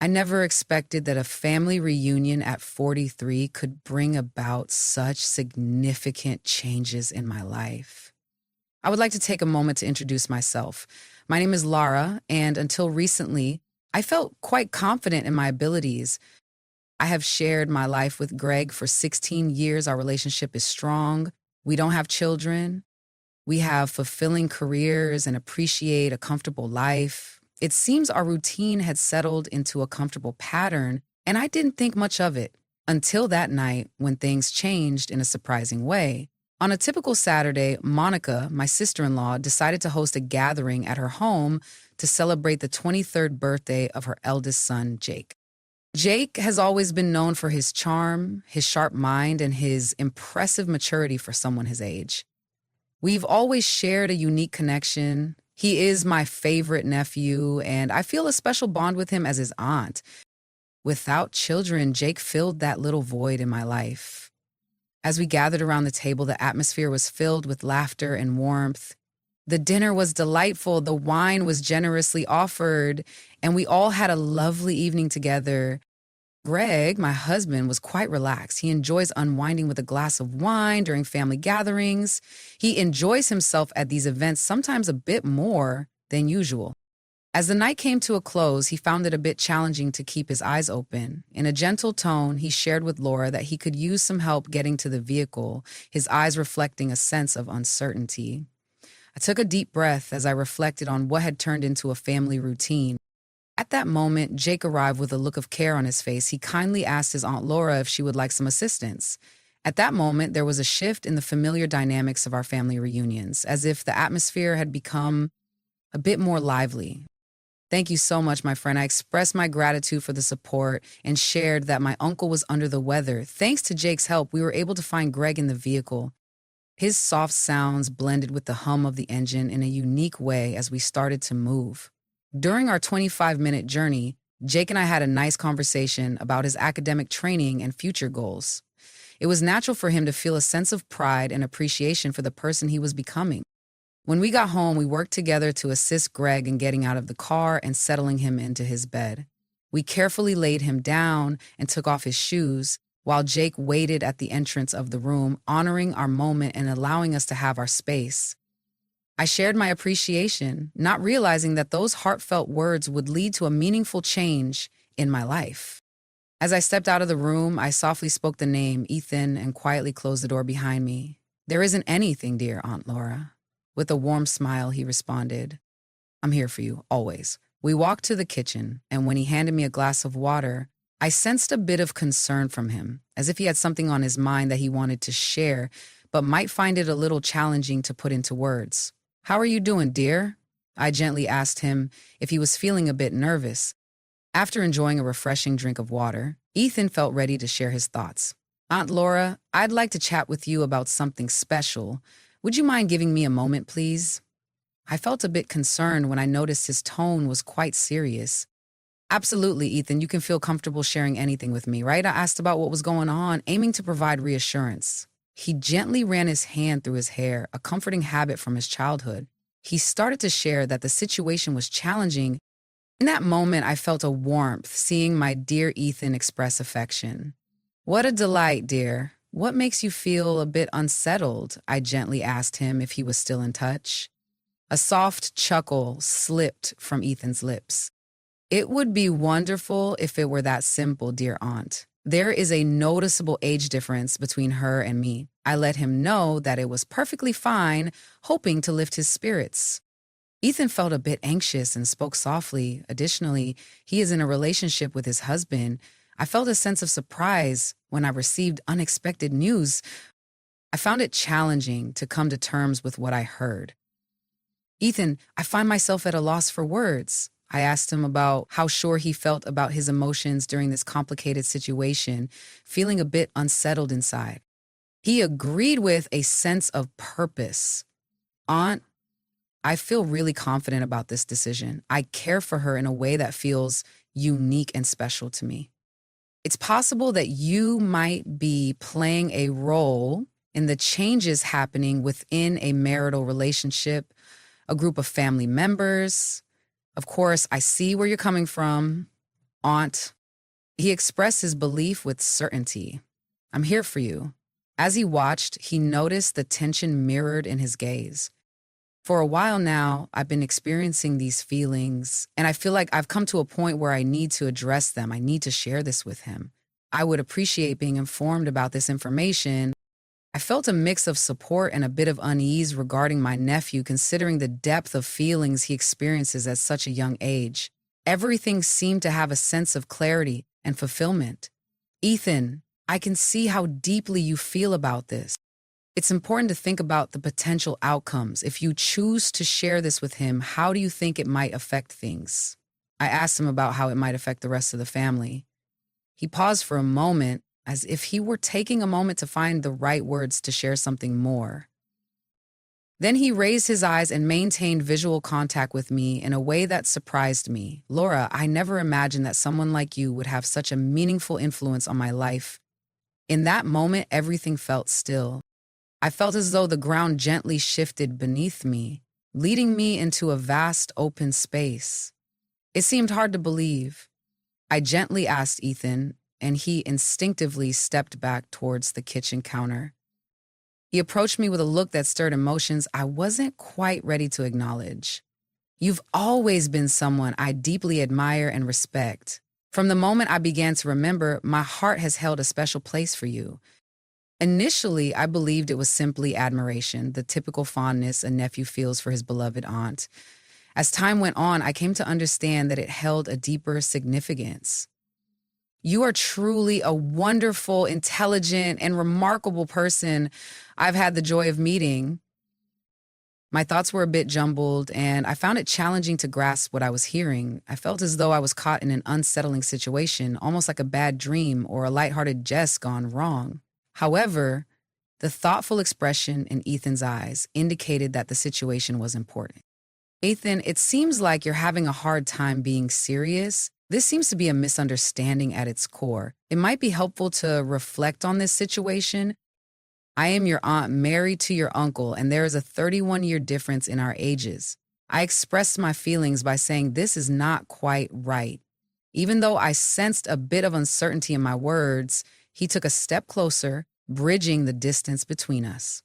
I never expected that a family reunion at 43 could bring about such significant changes in my life. I would like to take a moment to introduce myself. My name is Lara, and until recently, I felt quite confident in my abilities. I have shared my life with Greg for 16 years. Our relationship is strong. We don't have children. We have fulfilling careers and appreciate a comfortable life. It seems our routine had settled into a comfortable pattern, and I didn't think much of it until that night when things changed in a surprising way. On a typical Saturday, Monica, my sister-in-law, decided to host a gathering at her home to celebrate the 23rd birthday of her eldest son, Jake. Jake has always been known for his charm, his sharp mind, and his impressive maturity for someone his age. We've always shared a unique connection. He is my favorite nephew, and I feel a special bond with him as his aunt. Without children, Jake filled that little void in my life. As we gathered around the table, the atmosphere was filled with laughter and warmth. The dinner was delightful, the wine was generously offered, and we all had a lovely evening together. Greg, my husband, was quite relaxed. He enjoys unwinding with a glass of wine during family gatherings. He enjoys himself at these events sometimes a bit more than usual. As the night came to a close, he found it a bit challenging to keep his eyes open. In a gentle tone, he shared with Laura that he could use some help getting to the vehicle, his eyes reflecting a sense of uncertainty. I took a deep breath as I reflected on what had turned into a family routine. At that moment, Jake arrived with a look of care on his face. He kindly asked his Aunt Laura if she would like some assistance. At that moment, there was a shift in the familiar dynamics of our family reunions, as if the atmosphere had become a bit more lively. Thank you so much, my friend. I expressed my gratitude for the support and shared that my uncle was under the weather. Thanks to Jake's help, we were able to find Greg in the vehicle. His soft sounds blended with the hum of the engine in a unique way as we started to move. During our 25-minute journey, Jake and I had a nice conversation about his academic training and future goals. It was natural for him to feel a sense of pride and appreciation for the person he was becoming. When we got home, we worked together to assist Greg in getting out of the car and settling him into his bed. We carefully laid him down and took off his shoes, while Jake waited at the entrance of the room, honoring our moment and allowing us to have our space. I shared my appreciation, not realizing that those heartfelt words would lead to a meaningful change in my life. As I stepped out of the room, I softly spoke the name, Ethan, and quietly closed the door behind me. "There isn't anything, dear Aunt Laura." With a warm smile, he responded, "I'm here for you, always." We walked to the kitchen, and when he handed me a glass of water, I sensed a bit of concern from him, as if he had something on his mind that he wanted to share, but might find it a little challenging to put into words. "How are you doing, dear?" I gently asked him if he was feeling a bit nervous. After enjoying a refreshing drink of water, Ethan felt ready to share his thoughts. "Aunt Laura, I'd like to chat with you about something special. Would you mind giving me a moment, please?" I felt a bit concerned when I noticed his tone was quite serious. "Absolutely, Ethan, you can feel comfortable sharing anything with me, right?" I asked about what was going on, aiming to provide reassurance. He gently ran his hand through his hair, a comforting habit from his childhood. He started to share that the situation was challenging. In that moment, I felt a warmth, seeing my dear Ethan express affection. "What a delight, dear. What makes you feel a bit unsettled?" I gently asked him if he was still in touch. A soft chuckle slipped from Ethan's lips. "It would be wonderful if it were that simple, dear aunt. There is a noticeable age difference between her and me." I let him know that it was perfectly fine, hoping to lift his spirits. Ethan felt a bit anxious and spoke softly. Additionally, he is in a relationship with his husband. I felt a sense of surprise when I received unexpected news. I found it challenging to come to terms with what I heard. "Ethan, I find myself at a loss for words." I asked him about how sure he felt about his emotions during this complicated situation, feeling a bit unsettled inside. He agreed with a sense of purpose. "Aunt, I feel really confident about this decision. I care for her in a way that feels unique and special to me. It's possible that you might be playing a role in the changes happening within a marital relationship, a group of family members. Of course, I see where you're coming from. Aunt, he expressed his belief with certainty. I'm here for you. As he watched, he noticed the tension mirrored in his gaze. For a while now, I've been experiencing these feelings, and I feel like I've come to a point where I need to address them. I need to share this with him. I would appreciate being informed about this information. I felt a mix of support and a bit of unease regarding my nephew, considering the depth of feelings he experiences at such a young age. Everything seemed to have a sense of clarity and fulfillment. Ethan, I can see how deeply you feel about this. It's important to think about the potential outcomes. If you choose to share this with him, how do you think it might affect things? I asked him about how it might affect the rest of the family. He paused for a moment, as if he were taking a moment to find the right words to share something more. Then he raised his eyes and maintained visual contact with me in a way that surprised me. Laura, I never imagined that someone like you would have such a meaningful influence on my life. In that moment, everything felt still. I felt as though the ground gently shifted beneath me, leading me into a vast open space. It seemed hard to believe. I gently asked Ethan, and he instinctively stepped back towards the kitchen counter. He approached me with a look that stirred emotions I wasn't quite ready to acknowledge. You've always been someone I deeply admire and respect. From the moment I began to remember, my heart has held a special place for you. Initially, I believed it was simply admiration, the typical fondness a nephew feels for his beloved aunt. As time went on, I came to understand that it held a deeper significance. You are truly a wonderful, intelligent, and remarkable person I've had the joy of meeting. My thoughts were a bit jumbled, and I found it challenging to grasp what I was hearing. I felt as though I was caught in an unsettling situation, almost like a bad dream or a lighthearted jest gone wrong. However, the thoughtful expression in Ethan's eyes indicated that the situation was important. Ethan, it seems like you're having a hard time being serious. This seems to be a misunderstanding at its core. It might be helpful to reflect on this situation. I am your aunt married to your uncle, and there is a 31-year difference in our ages. I expressed my feelings by saying this is not quite right. Even though I sensed a bit of uncertainty in my words, he took a step closer, bridging the distance between us.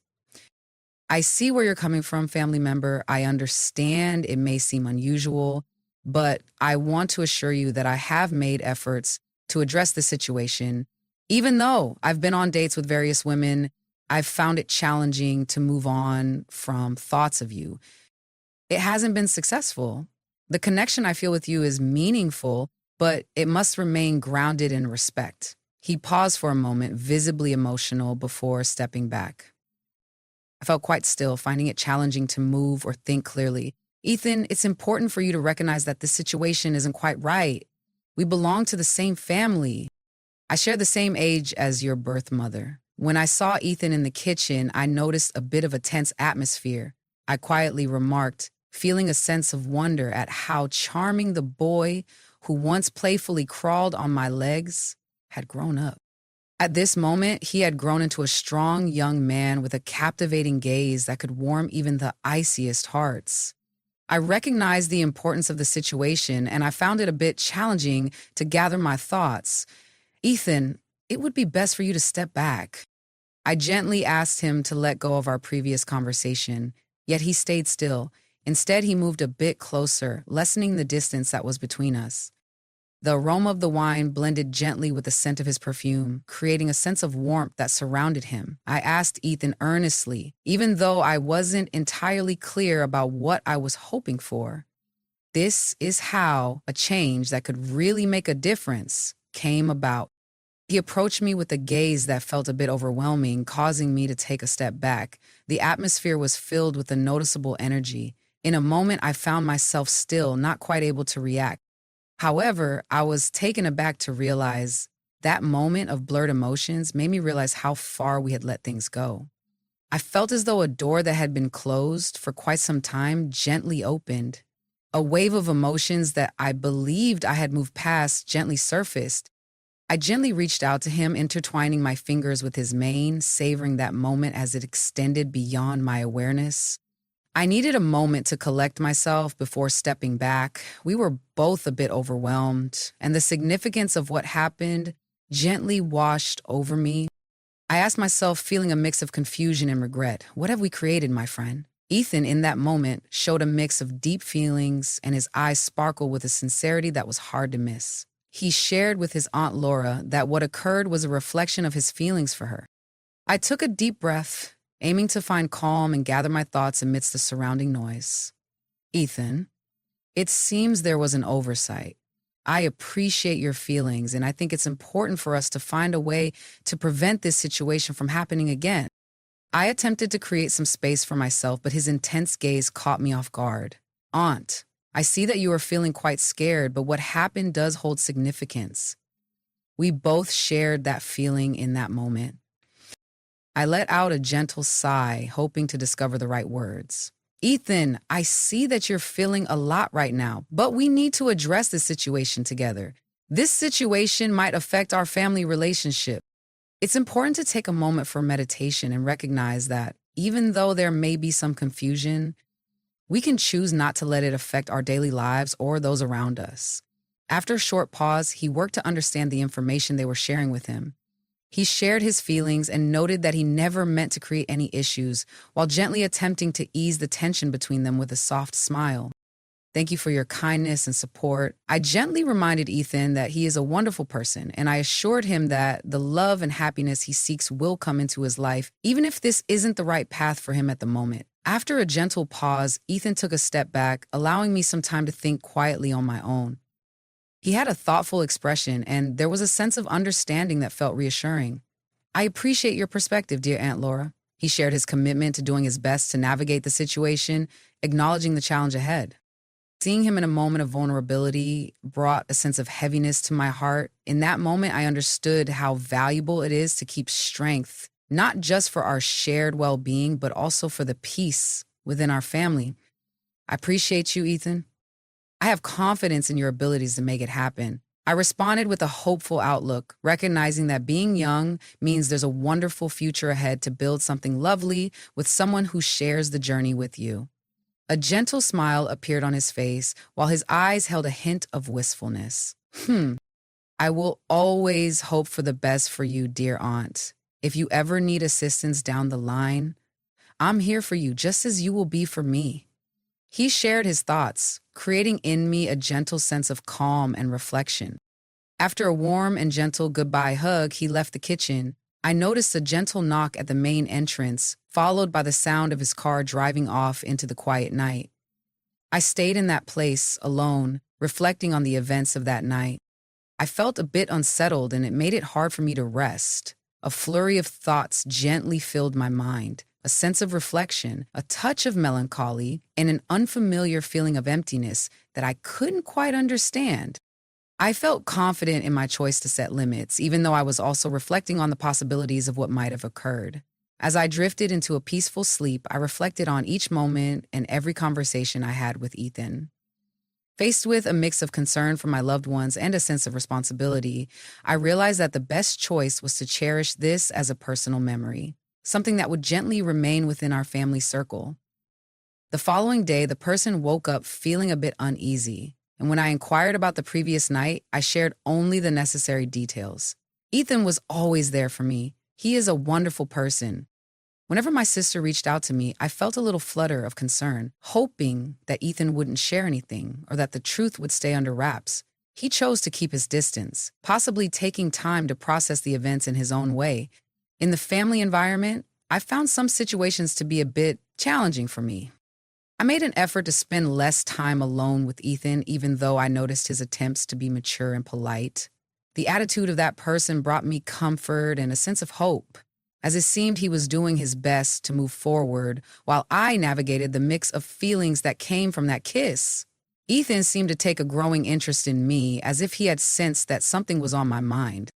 I see where you're coming from, family member. I understand it may seem unusual, but I want to assure you that I have made efforts to address the situation. Even though I've been on dates with various women, I've found it challenging to move on from thoughts of you. It hasn't been successful. The connection I feel with you is meaningful, but it must remain grounded in respect. He paused for a moment, visibly emotional, before stepping back. I felt quite still, finding it challenging to move or think clearly. Ethan, it's important for you to recognize that this situation isn't quite right. We belong to the same family. I share the same age as your birth mother. When I saw Ethan in the kitchen, I noticed a bit of a tense atmosphere. I quietly remarked, feeling a sense of wonder at how charming the boy who once playfully crawled on my legs had grown up. At this moment, he had grown into a strong young man with a captivating gaze that could warm even the iciest hearts. I recognized the importance of the situation, and I found it a bit challenging to gather my thoughts. Ethan, it would be best for you to step back. I gently asked him to let go of our previous conversation, yet he stayed still. Instead, he moved a bit closer, lessening the distance that was between us. The aroma of the wine blended gently with the scent of his perfume, creating a sense of warmth that surrounded him. I asked Ethan earnestly, even though I wasn't entirely clear about what I was hoping for. This is how a change that could really make a difference came about. He approached me with a gaze that felt a bit overwhelming, causing me to take a step back. The atmosphere was filled with a noticeable energy. In a moment, I found myself still, not quite able to react. However, I was taken aback to realize that moment of blurred emotions made me realize how far we had let things go. I felt as though a door that had been closed for quite some time gently opened. A wave of emotions that I believed I had moved past gently surfaced. I gently reached out to him, intertwining my fingers with his mane, savoring that moment as it extended beyond my awareness. I needed a moment to collect myself before stepping back. We were both a bit overwhelmed, and the significance of what happened gently washed over me. I asked myself, feeling a mix of confusion and regret, what have we created, my friend? Ethan, in that moment, showed a mix of deep feelings, and his eyes sparkled with a sincerity that was hard to miss. He shared with his Aunt Laura that what occurred was a reflection of his feelings for her. I took a deep breath, aiming to find calm and gather my thoughts amidst the surrounding noise. Ethan, it seems there was an oversight. I appreciate your feelings, and I think it's important for us to find a way to prevent this situation from happening again. I attempted to create some space for myself, but his intense gaze caught me off guard. Aunt, I see that you are feeling quite scared, but what happened does hold significance. We both shared that feeling in that moment. I let out a gentle sigh, hoping to discover the right words. Ethan, I see that you're feeling a lot right now, but we need to address this situation together. This situation might affect our family relationship. It's important to take a moment for meditation and recognize that even though there may be some confusion, we can choose not to let it affect our daily lives or those around us. After a short pause, he worked to understand the information they were sharing with him. He shared his feelings and noted that he never meant to create any issues, while gently attempting to ease the tension between them with a soft smile. Thank you for your kindness and support. I gently reminded Ethan that he is a wonderful person, and I assured him that the love and happiness he seeks will come into his life, even if this isn't the right path for him at the moment. After a gentle pause, Ethan took a step back, allowing me some time to think quietly on my own. He had a thoughtful expression, and there was a sense of understanding that felt reassuring. I appreciate your perspective, dear Aunt Laura. He shared his commitment to doing his best to navigate the situation, acknowledging the challenge ahead. Seeing him in a moment of vulnerability brought a sense of heaviness to my heart. In that moment, I understood how valuable it is to keep strength, not just for our shared well-being, but also for the peace within our family. I appreciate you, Ethan. I have confidence in your abilities to make it happen. I responded with a hopeful outlook, recognizing that being young means there's a wonderful future ahead to build something lovely with someone who shares the journey with you. A gentle smile appeared on his face, while his eyes held a hint of wistfulness. I will always hope for the best for you, dear aunt. If you ever need assistance down the line, I'm here for you just as you will be for me. He shared his thoughts, creating in me a gentle sense of calm and reflection. After a warm and gentle goodbye hug, he left the kitchen. I noticed a gentle knock at the main entrance, followed by the sound of his car driving off into the quiet night. I stayed in that place, alone, reflecting on the events of that night. I felt a bit unsettled, and it made it hard for me to rest. A flurry of thoughts gently filled my mind. A sense of reflection, a touch of melancholy, and an unfamiliar feeling of emptiness that I couldn't quite understand. I felt confident in my choice to set limits, even though I was also reflecting on the possibilities of what might have occurred. As I drifted into a peaceful sleep, I reflected on each moment and every conversation I had with Ethan. Faced with a mix of concern for my loved ones and a sense of responsibility, I realized that the best choice was to cherish this as a personal memory, something that would gently remain within our family circle. The following day, the person woke up feeling a bit uneasy, and when I inquired about the previous night, I shared only the necessary details. Ethan was always there for me. He is a wonderful person. Whenever my sister reached out to me, I felt a little flutter of concern, hoping that Ethan wouldn't share anything or that the truth would stay under wraps. He chose to keep his distance, possibly taking time to process the events in his own way. In the family environment, I found some situations to be a bit challenging for me. I made an effort to spend less time alone with Ethan, even though I noticed his attempts to be mature and polite. The attitude of that person brought me comfort and a sense of hope, as it seemed he was doing his best to move forward while I navigated the mix of feelings that came from that kiss. Ethan seemed to take a growing interest in me, as if he had sensed that something was on my mind.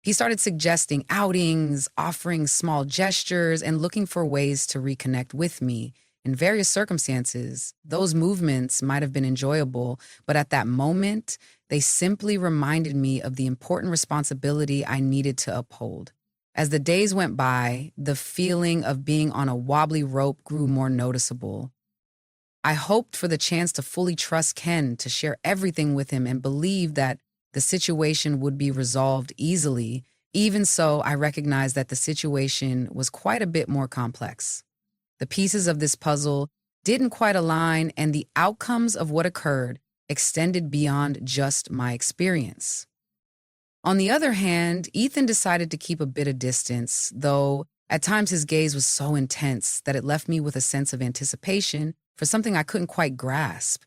He started suggesting outings, offering small gestures, and looking for ways to reconnect with me. In various circumstances, those movements might have been enjoyable, but at that moment, they simply reminded me of the important responsibility I needed to uphold. As the days went by, the feeling of being on a wobbly rope grew more noticeable. I hoped for the chance to fully trust Ken, to share everything with him, and believe that the situation would be resolved easily. Even so, I recognized that the situation was quite a bit more complex. The pieces of this puzzle didn't quite align, and the outcomes of what occurred extended beyond just my experience. On the other hand, Ethan decided to keep a bit of distance, though at times his gaze was so intense that it left me with a sense of anticipation for something I couldn't quite grasp.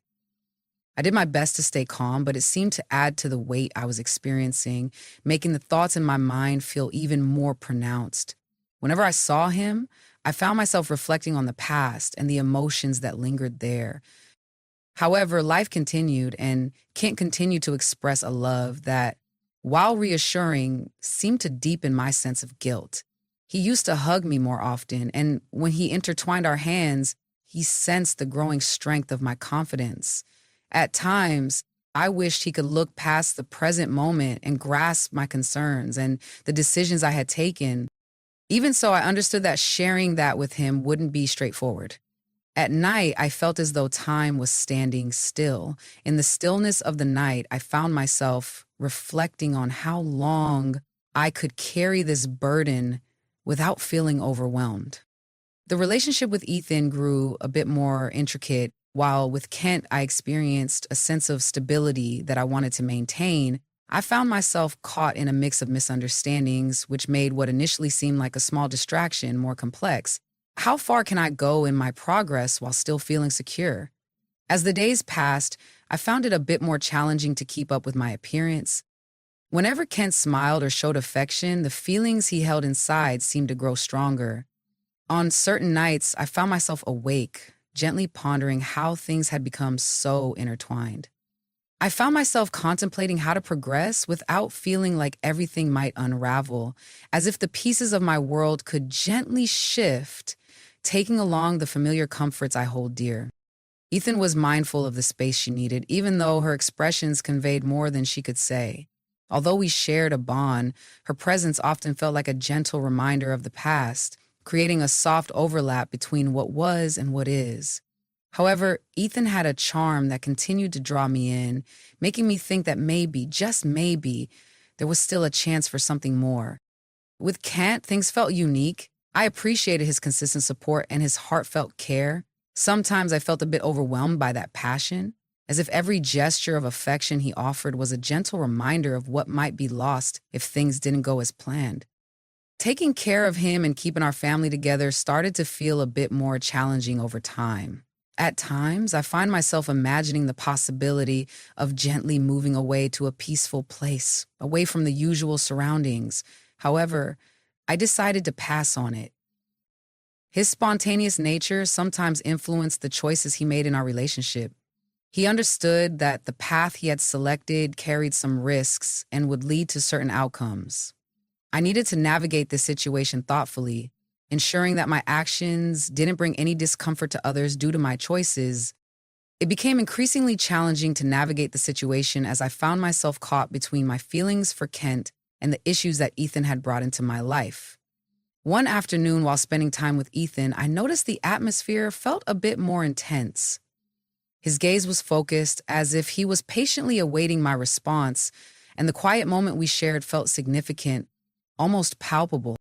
I did my best to stay calm, but it seemed to add to the weight I was experiencing, making the thoughts in my mind feel even more pronounced. Whenever I saw him, I found myself reflecting on the past and the emotions that lingered there. However, life continued, and Kent continued to express a love that, while reassuring, seemed to deepen my sense of guilt. He used to hug me more often, and when he intertwined our hands, he sensed the growing strength of my confidence. At times, I wished he could look past the present moment and grasp my concerns and the decisions I had taken. Even so, I understood that sharing that with him wouldn't be straightforward. At night, I felt as though time was standing still. In the stillness of the night, I found myself reflecting on how long I could carry this burden without feeling overwhelmed. The relationship with Ethan grew a bit more intricate, while with Kent, I experienced a sense of stability that I wanted to maintain. I found myself caught in a mix of misunderstandings, which made what initially seemed like a small distraction more complex. How far can I go in my progress while still feeling secure? As the days passed, I found it a bit more challenging to keep up with my appearance. Whenever Kent smiled or showed affection, the feelings he held inside seemed to grow stronger. On certain nights, I found myself awake, gently pondering how things had become so intertwined. I found myself contemplating how to progress without feeling like everything might unravel, as if the pieces of my world could gently shift, taking along the familiar comforts I hold dear. Ethan was mindful of the space she needed, even though her expressions conveyed more than she could say. Although we shared a bond, her presence often felt like a gentle reminder of the past, creating a soft overlap between what was and what is. However, Ethan had a charm that continued to draw me in, making me think that maybe, just maybe, there was still a chance for something more. With Kent, things felt unique. I appreciated his consistent support and his heartfelt care. Sometimes I felt a bit overwhelmed by that passion, as if every gesture of affection he offered was a gentle reminder of what might be lost if things didn't go as planned. Taking care of him and keeping our family together started to feel a bit more challenging over time. At times, I find myself imagining the possibility of gently moving away to a peaceful place, away from the usual surroundings. However, I decided to pass on it. His spontaneous nature sometimes influenced the choices he made in our relationship. He understood that the path he had selected carried some risks and would lead to certain outcomes. I needed to navigate this situation thoughtfully, ensuring that my actions didn't bring any discomfort to others due to my choices. It became increasingly challenging to navigate the situation as I found myself caught between my feelings for Kent and the issues that Ethan had brought into my life. One afternoon while spending time with Ethan, I noticed the atmosphere felt a bit more intense. His gaze was focused, as if he was patiently awaiting my response, and the quiet moment we shared felt significant, almost palpable.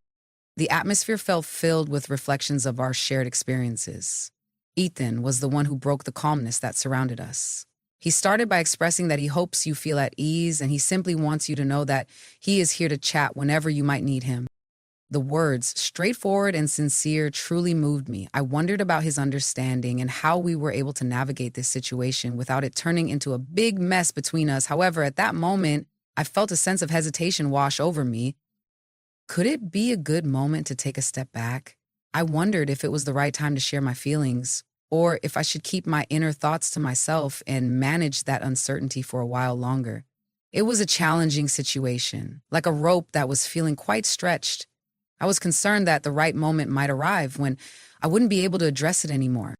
The atmosphere felt filled with reflections of our shared experiences. Ethan was the one who broke the calmness that surrounded us. He started by expressing that he hopes you feel at ease, and he simply wants you to know that he is here to chat whenever you might need him. The words, straightforward and sincere, truly moved me. I wondered about his understanding and how we were able to navigate this situation without it turning into a big mess between us. However, at that moment, I felt a sense of hesitation wash over me. Could it be a good moment to take a step back? I wondered if it was the right time to share my feelings, or if I should keep my inner thoughts to myself and manage that uncertainty for a while longer. It was a challenging situation, like a rope that was feeling quite stretched. I was concerned that the right moment might arrive when I wouldn't be able to address it anymore.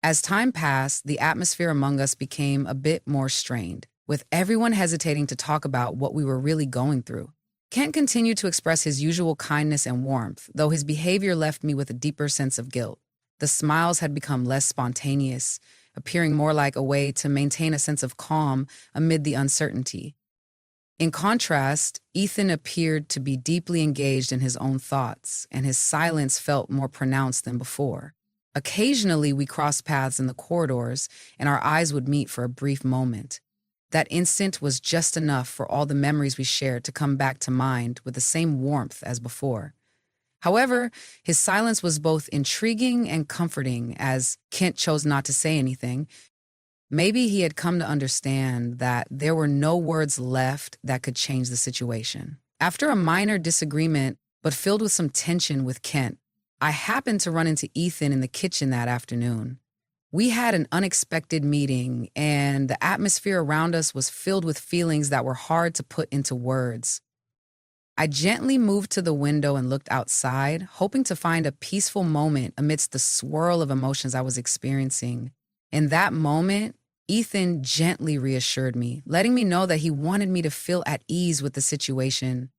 As time passed, the atmosphere among us became a bit more strained, with everyone hesitating to talk about what we were really going through. Kent continued to express his usual kindness and warmth, though his behavior left me with a deeper sense of guilt. The smiles had become less spontaneous, appearing more like a way to maintain a sense of calm amid the uncertainty. In contrast, Ethan appeared to be deeply engaged in his own thoughts, and his silence felt more pronounced than before. Occasionally, we crossed paths in the corridors, and our eyes would meet for a brief moment. That instant was just enough for all the memories we shared to come back to mind with the same warmth as before. However, his silence was both intriguing and comforting as Kent chose not to say anything. Maybe he had come to understand that there were no words left that could change the situation. After a minor disagreement, but filled with some tension with Kent, I happened to run into Ethan in the kitchen that afternoon. We had an unexpected meeting, and the atmosphere around us was filled with feelings that were hard to put into words. I gently moved to the window and looked outside, hoping to find a peaceful moment amidst the swirl of emotions I was experiencing. In that moment, Ethan gently reassured me, letting me know that he wanted me to feel at ease with the situation.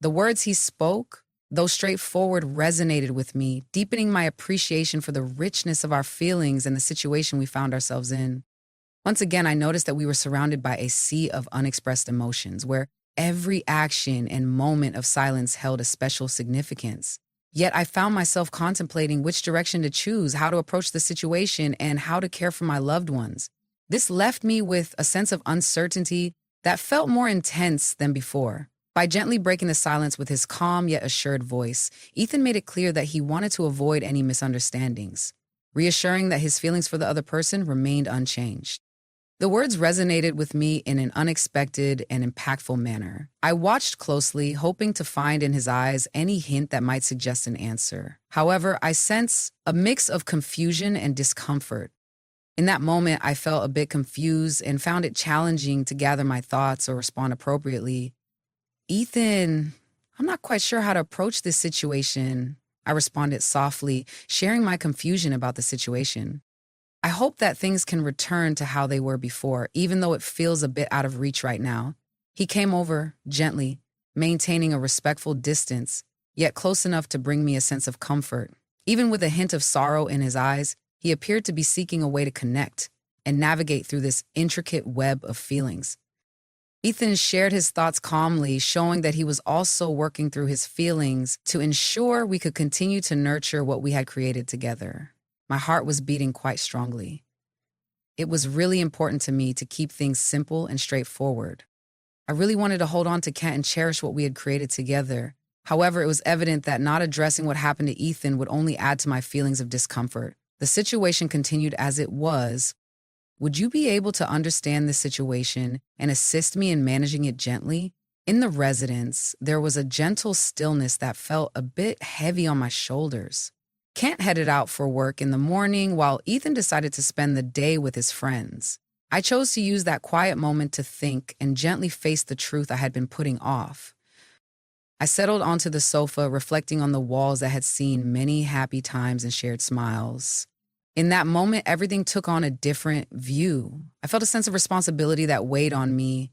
The words he spoke, though straightforward, resonated with me, deepening my appreciation for the richness of our feelings and the situation we found ourselves in. Once again, I noticed that we were surrounded by a sea of unexpressed emotions, where every action and moment of silence held a special significance. Yet I found myself contemplating which direction to choose, how to approach the situation, and how to care for my loved ones. This left me with a sense of uncertainty that felt more intense than before. By gently breaking the silence with his calm yet assured voice, Ethan made it clear that he wanted to avoid any misunderstandings, reassuring that his feelings for the other person remained unchanged. The words resonated with me in an unexpected and impactful manner. I watched closely, hoping to find in his eyes any hint that might suggest an answer. However, I sensed a mix of confusion and discomfort. In that moment, I felt a bit confused and found it challenging to gather my thoughts or respond appropriately. "Ethan, I'm not quite sure how to approach this situation," I responded softly, sharing my confusion about the situation. "I hope that things can return to how they were before, even though it feels a bit out of reach right now." He came over, gently, maintaining a respectful distance, yet close enough to bring me a sense of comfort. Even with a hint of sorrow in his eyes, he appeared to be seeking a way to connect and navigate through this intricate web of feelings. Ethan shared his thoughts calmly, showing that he was also working through his feelings to ensure we could continue to nurture what we had created together. My heart was beating quite strongly. It was really important to me to keep things simple and straightforward. I really wanted to hold on to Kent and cherish what we had created together. However, it was evident that not addressing what happened to Ethan would only add to my feelings of discomfort. The situation continued as it was. "Would you be able to understand this situation and assist me in managing it gently?" In the residence, there was a gentle stillness that felt a bit heavy on my shoulders. Kent headed out for work in the morning while Ethan decided to spend the day with his friends. I chose to use that quiet moment to think and gently face the truth I had been putting off. I settled onto the sofa, reflecting on the walls that had seen many happy times and shared smiles. In that moment, everything took on a different view. I felt a sense of responsibility that weighed on me,